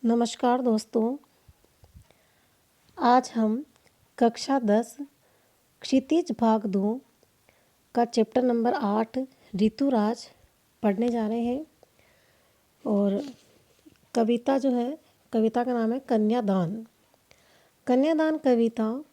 नमस्कार दोस्तों। आज हम कक्षा 10 क्षितिज भाग 2 का चैप्टर नंबर 8 ऋतुराज पढ़ने जा रहे हैं। और कविता कविता का नाम है कन्यादान। कन्यादान कविता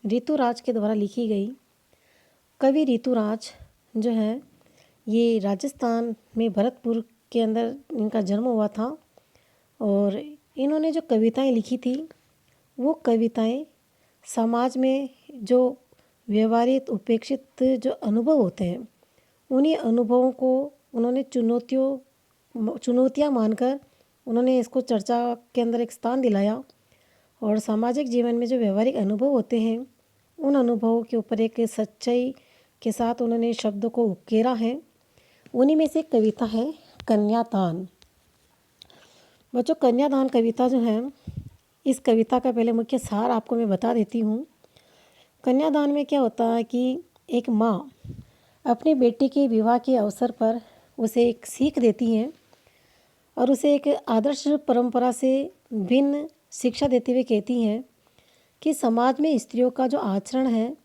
ऋतुराज के द्वारा लिखी गई। कवि ऋतुराज ये राजस्थान में भरतपुर के अंदर इनका जन्म हुआ था। और इन्होंने जो कविताएं लिखी थी वो कविताएं समाज में जो व्यवहारिक उपेक्षित जो अनुभव होते हैं उन्हीं अनुभवों को उन्होंने चुनौतियां मानकर उन्होंने इसको चर्चा के अंदर एक स्थान दिलाया। और सामाजिक जीवन में जो व्यवहारिक अनुभव होते हैं उन अनुभवों के ऊपर एक सच्चाई के साथ उन्होंने शब्दों को उकेरा है। उन्हीं में से एक कविता है कन्यादान। बच्चों, कन्यादान कविता इस कविता का पहले मुख्य सार आपको मैं बता देती हूँ। कन्यादान में क्या होता है कि एक माँ अपनी बेटी के विवाह के अवसर पर उसे एक सीख देती है और उसे एक आदर्श परंपरा से भिन्न शिक्षा देते हुए कहती है कि समाज में स्त्रियों का जो आचरण है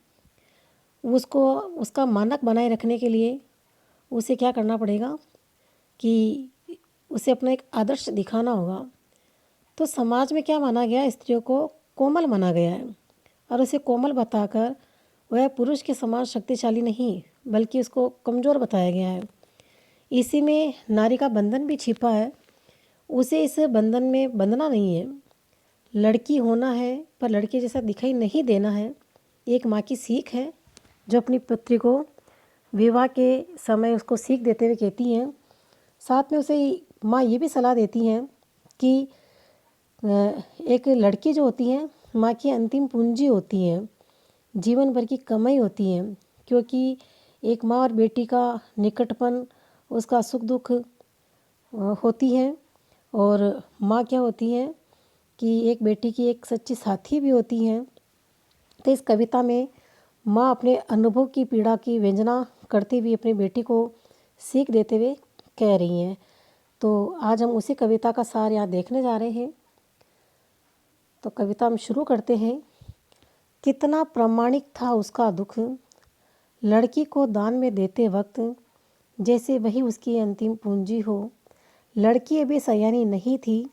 उसका मानक बनाए रखने के लिए उसे क्या करना पड़ेगा कि उसे अपना एक आदर्श दिखाना होगा। तो समाज में क्या माना गया, स्त्रियों को कोमल माना गया है और उसे कोमल बताकर वह पुरुष के समान शक्तिशाली नहीं बल्कि उसको कमज़ोर बताया गया है। इसी में नारी का बंधन भी छिपा है। उसे इस बंधन में बंधना नहीं है, लड़की होना है पर लड़की जैसा दिखाई नहीं देना है। एक माँ की सीख है जो अपनी पुत्री को विवाह के समय उसको सीख देते हुए कहती हैं। साथ में उसे माँ ये भी सलाह देती हैं कि एक लड़की जो होती है माँ की अंतिम पूंजी होती है, जीवन भर की कमाई होती है। क्योंकि एक माँ और बेटी का निकटपन, उसका सुख दुख होती है। और माँ क्या होती है कि एक बेटी की एक सच्ची साथी भी होती है। तो इस कविता में माँ अपने अनुभव की पीड़ा की व्यंजना करती हुई अपनी बेटी को सीख देते हुए कह रही हैं। तो आज हम उसी कविता का सार यहाँ देखने जा रहे हैं। तो कविता हम शुरू करते हैं। कितना प्रामाणिक था उसका दुख, लड़की को दान में देते वक्त, जैसे वही उसकी अंतिम पूंजी हो। लड़की अभी सयानी नहीं थी,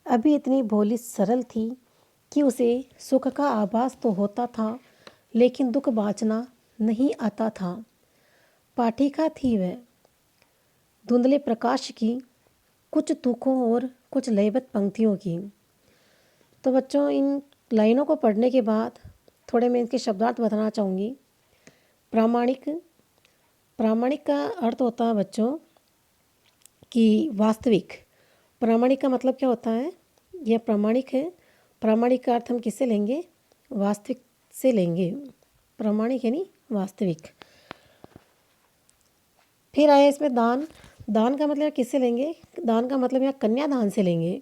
अभी इतनी भोली सरल थी कि उसे सुख का आभास तो होता था लेकिन दुख बाँचना नहीं आता था। पाठिका थी वह धुंधले प्रकाश की, कुछ तुकों और कुछ लयबद्ध पंक्तियों की। तो बच्चों, इन लाइनों को पढ़ने के बाद थोड़े मैं इनके शब्दार्थ बताना चाहूँगी। प्रामाणिक, प्रामाणिक का अर्थ होता है बच्चों कि वास्तविक। प्रामाणिक का मतलब क्या होता है, यह प्रामाणिक है। प्रामाणिक का अर्थ हम किससे लेंगे, वास्तविक से लेंगे। प्रामाणिक यानी वास्तविक। फिर आया इसमें दान। दान का मतलब किससे लेंगे, दान का मतलब यहाँ कन्यादान से लेंगे।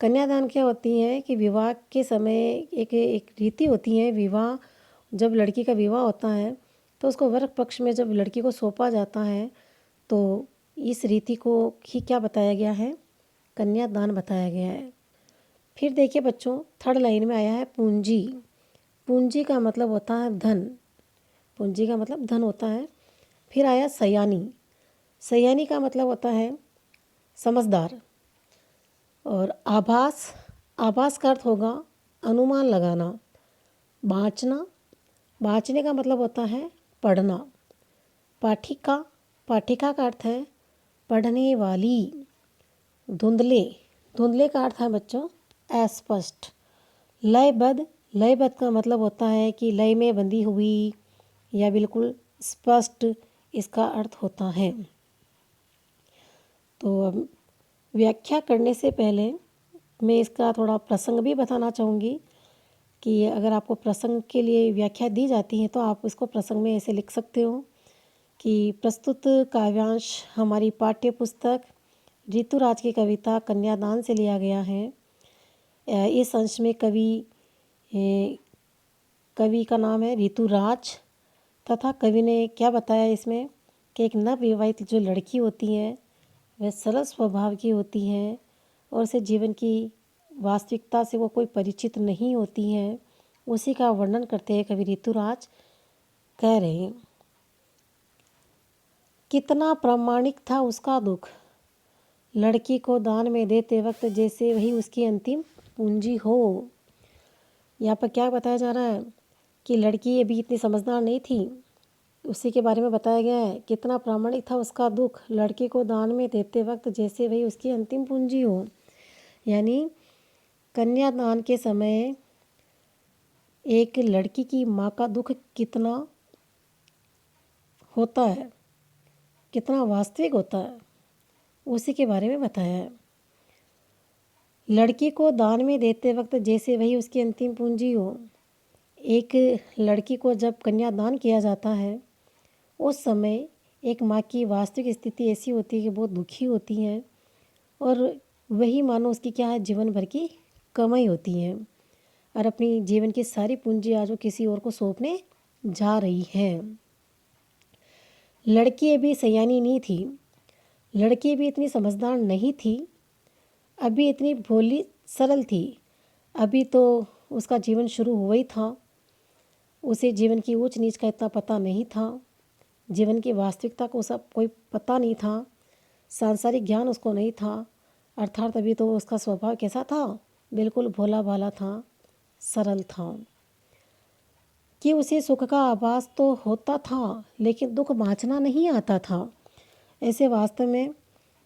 कन्यादान क्या होती है कि विवाह के समय एक रीति होती है। विवाह, जब लड़की का विवाह होता है तो उसको वर पक्ष में जब लड़की को सौंपा जाता है तो इस रीति को ही क्या बताया गया है, कन्यादान बताया गया है। फिर देखिए बच्चों, थर्ड लाइन में आया है पूंजी। पूंजी का मतलब होता है धन, पूंजी का मतलब धन होता है। फिर आया सयानी। सयानी का मतलब होता है समझदार। और आभास, आभास का अर्थ होगा अनुमान लगाना। बाँचना, बाँचने का मतलब होता है पढ़ना। पाठिका, पाठिका का अर्थ है पढ़ने वाली। धुंधले, धुंधले का अर्थ है बच्चों अस्पष्ट। लयबद्ध, लयबद्ध का मतलब होता है कि लय में बंधी हुई या बिल्कुल स्पष्ट, इसका अर्थ होता है। तो व्याख्या करने से पहले मैं इसका थोड़ा प्रसंग भी बताना चाहूँगी कि अगर आपको प्रसंग के लिए व्याख्या दी जाती है तो आप इसको प्रसंग में ऐसे लिख सकते हो कि प्रस्तुत काव्यांश हमारी पाठ्य पुस्तक ऋतुराज की कविता कन्यादान से लिया गया है। इस अंश में कवि का नाम है ऋतुराज तथा कवि ने क्या बताया इसमें कि एक नवविवाहित जो लड़की होती है वह सरल स्वभाव की होती है और उसे जीवन की वास्तविकता से वो कोई परिचित नहीं होती हैं, उसी का वर्णन करते हैं कवि ऋतुराज। कह रहे हैं, कितना प्रामाणिक था उसका दुख, लड़की को दान में देते वक्त जैसे वही उसकी अंतिम पूंजी हो। यहाँ पर क्या बताया जा रहा है कि लड़की अभी इतनी समझदार नहीं थी, उसी के बारे में बताया गया है। कितना प्रामाणिक था उसका दुख, लड़की को दान में देते वक्त जैसे वही उसकी अंतिम पूंजी हो। यानी कन्यादान के समय एक लड़की की माँ का दुख कितना होता है, कितना वास्तविक होता है, उसी के बारे में बताया है। लड़की को दान में देते वक्त जैसे वही उसकी अंतिम पूंजी हो। एक लड़की को जब कन्यादान किया जाता है, उस समय एक माँ की वास्तविक स्थिति ऐसी होती है कि बहुत दुखी होती हैं, और वही मानो उसकी क्या है, जीवन भर की कमाई होती है, और अपनी जीवन की सारी पूंजी आज वो किसी और को सौंपने जा रही है। लड़की अभी सयानी नहीं थी, लड़की अभी इतनी समझदार नहीं थी, अभी इतनी भोली सरल थी। अभी तो उसका जीवन शुरू हुआ ही था, उसे जीवन की ऊंच नीच का इतना पता नहीं था, जीवन की वास्तविकता को सब कोई पता नहीं था, सांसारिक ज्ञान उसको नहीं था। अर्थात अभी तो उसका स्वभाव कैसा था, बिल्कुल भोला भाला था, सरल था, कि उसे सुख का आभास तो होता था लेकिन दुख बाँचना नहीं आता था। ऐसे वास्तव में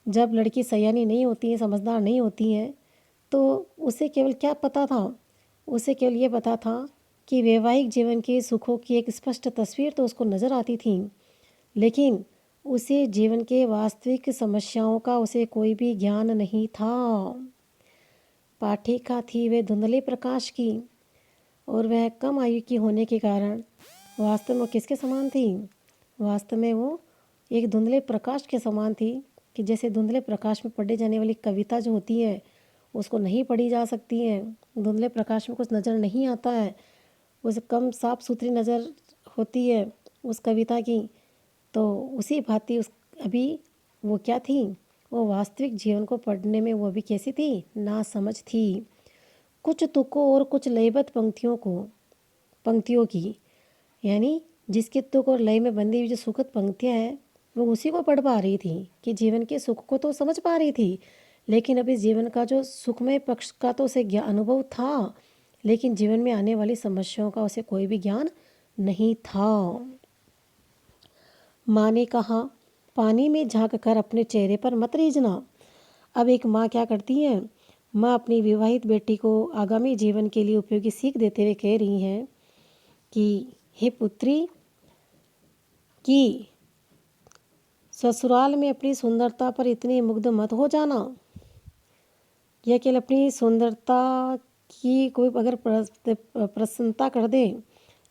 जब लड़की सयानी नहीं होती है, समझदार नहीं होती है, तो उसे केवल क्या पता था, उसे केवल ये पता था कि वैवाहिक जीवन के सुखों की एक स्पष्ट तस्वीर तो उसको नज़र आती थी, लेकिन उसे जीवन के वास्तविक समस्याओं का उसे कोई भी ज्ञान नहीं था। पाठिका थी वे धुंधले प्रकाश की, और वह कम आयु की होने के कारण वास्तव में किसके समान थी, वास्तव में वो एक धुंधले प्रकाश के समान थी, कि जैसे धुंधले प्रकाश में पढ़ी जाने वाली कविता जो होती है उसको नहीं पढ़ी जा सकती है, धुंधले प्रकाश में कुछ नज़र नहीं आता है, उसे कम साफ सुथरी नज़र होती है उस कविता की। तो उसी भांति उस अभी वो क्या थी, वो वास्तविक जीवन को पढ़ने में वो भी कैसी थी, ना समझ थी। कुछ तुकों और कुछ लयबद्ध पंक्तियों की, यानी जिसके तुक और लय में बंधी हुई जो सुखद पंक्तियाँ हैं, वो उसी को पढ़ पा रही थी, कि जीवन के सुख को तो समझ पा रही थी, लेकिन अभी जीवन का जो सुखमय पक्ष का तो उसे अनुभव था, लेकिन जीवन में आने वाली समस्याओं का उसे कोई भी ज्ञान नहीं था। माँ ने कहा, पानी में झांक कर अपने चेहरे पर मत रीझना। अब एक माँ क्या करती है, माँ अपनी विवाहित बेटी को आगामी जीवन के लिए उपयोगी सीख देते हुए कह रही हैं कि हे पुत्री, कि ससुराल में अपनी सुंदरता पर इतनी मुग्ध मत हो जाना। यह केवल अपनी सुंदरता की कोई अगर प्रसन्नता कर दे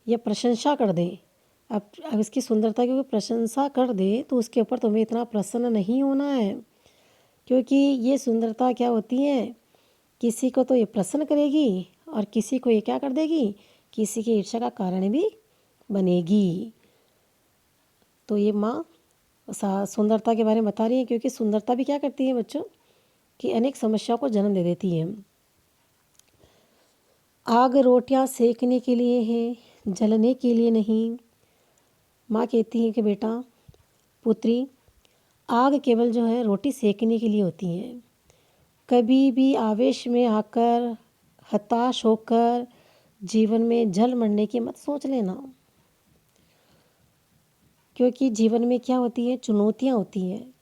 या प्रशंसा कर दे, अब इसकी सुंदरता की कोई प्रशंसा कर दे, तो उसके ऊपर तुम्हें इतना प्रसन्न नहीं होना है, क्योंकि ये सुंदरता क्या होती है, किसी को तो ये प्रसन्न करेगी और किसी को ये क्या कर देगी, किसी की ईर्ष्या का कारण भी बनेगी। तो ये माँ सुंदरता के बारे में बता रही है, क्योंकि सुंदरता भी क्या करती है बच्चों, कि अनेक समस्याओं को जन्म दे देती है। आग रोटियां सेकने के लिए है, जलने के लिए नहीं। माँ कहती है कि बेटा, पुत्री, आग केवल जो है रोटी सेकने के लिए होती है। कभी भी आवेश में आकर हताश होकर जीवन में जल मरने की मत सोच लेना, क्योंकि जीवन में क्या होती है, चुनौतियाँ होती हैं,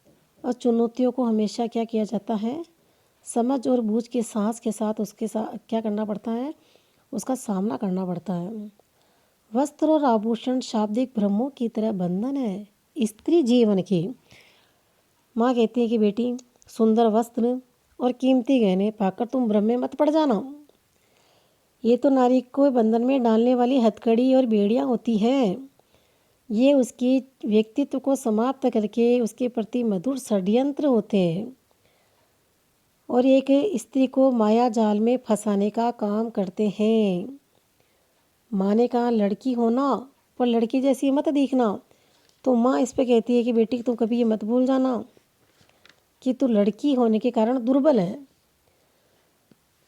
और चुनौतियों को हमेशा क्या किया जाता है, समझ और बूझ के साहस के साथ उसके साथ क्या करना पड़ता है, उसका सामना करना पड़ता है। वस्त्र और आभूषण शाब्दिक भ्रमों की तरह बंधन है स्त्री जीवन की। माँ कहती है कि बेटी, सुंदर वस्त्र और कीमती गहने पाकर तुम भ्रम में मत पड़ जाना। ये तो नारी को बंधन में डालने वाली हथकड़ी और बेड़ियाँ होती हैं। ये उसकी व्यक्तित्व को समाप्त करके उसके प्रति मधुर षड्यंत्र होते हैं, और एक स्त्री को माया जाल में फंसाने का काम करते हैं। माँ ने कहा लड़की होना पर लड़की जैसी मत दिखना, तो माँ इस पे कहती है कि बेटी, तुम कभी ये मत भूल जाना कि तू लड़की होने के कारण दुर्बल है।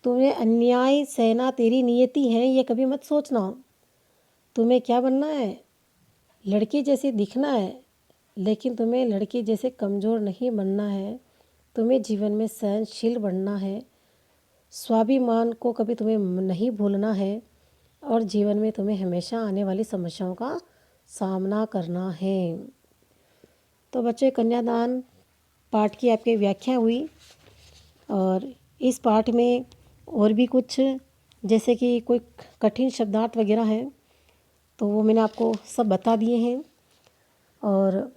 तुम्हें अन्याय सहना तेरी नियति है, ये कभी मत सोचना। तुम्हें क्या बनना है? लड़की जैसी दिखना है, लेकिन तुम्हें लड़की जैसे कमज़ोर नहीं बनना है। तुम्हें जीवन में सहनशील बनना है, स्वाभिमान को कभी तुम्हें नहीं भूलना है, और जीवन में तुम्हें हमेशा आने वाली समस्याओं का सामना करना है। तो बच्चों, कन्यादान पाठ की आपकी व्याख्या हुई, और इस पाठ में और भी कुछ जैसे कि कोई कठिन शब्दार्थ वगैरह हैं तो वो मैंने आपको सब बता दिए हैं। और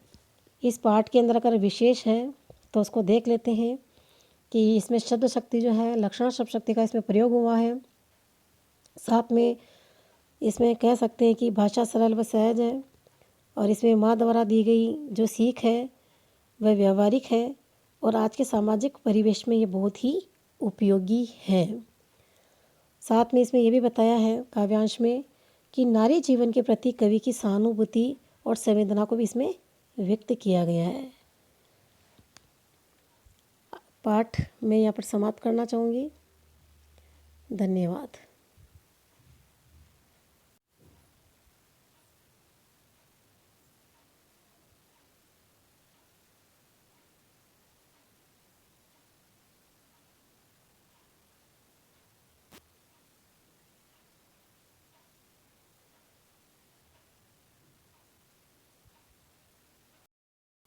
इस पाठ के अंदर अगर विशेष है तो उसको देख लेते हैं कि इसमें शब्द शक्ति जो है, लक्षण शब्द शक्ति का इसमें प्रयोग हुआ है। साथ में इसमें कह सकते हैं कि भाषा सरल व सहज है, और इसमें माँ द्वारा दी गई जो सीख है वह व्यवहारिक है, और आज के सामाजिक परिवेश में ये बहुत ही उपयोगी है। साथ में इसमें ये भी बताया है काव्यांश में कि नारी जीवन के प्रति कवि की सहानुभूति और संवेदना को भी इसमें व्यक्त किया गया है। पाठ मैं यहाँ पर समाप्त करना चाहूँगी। धन्यवाद।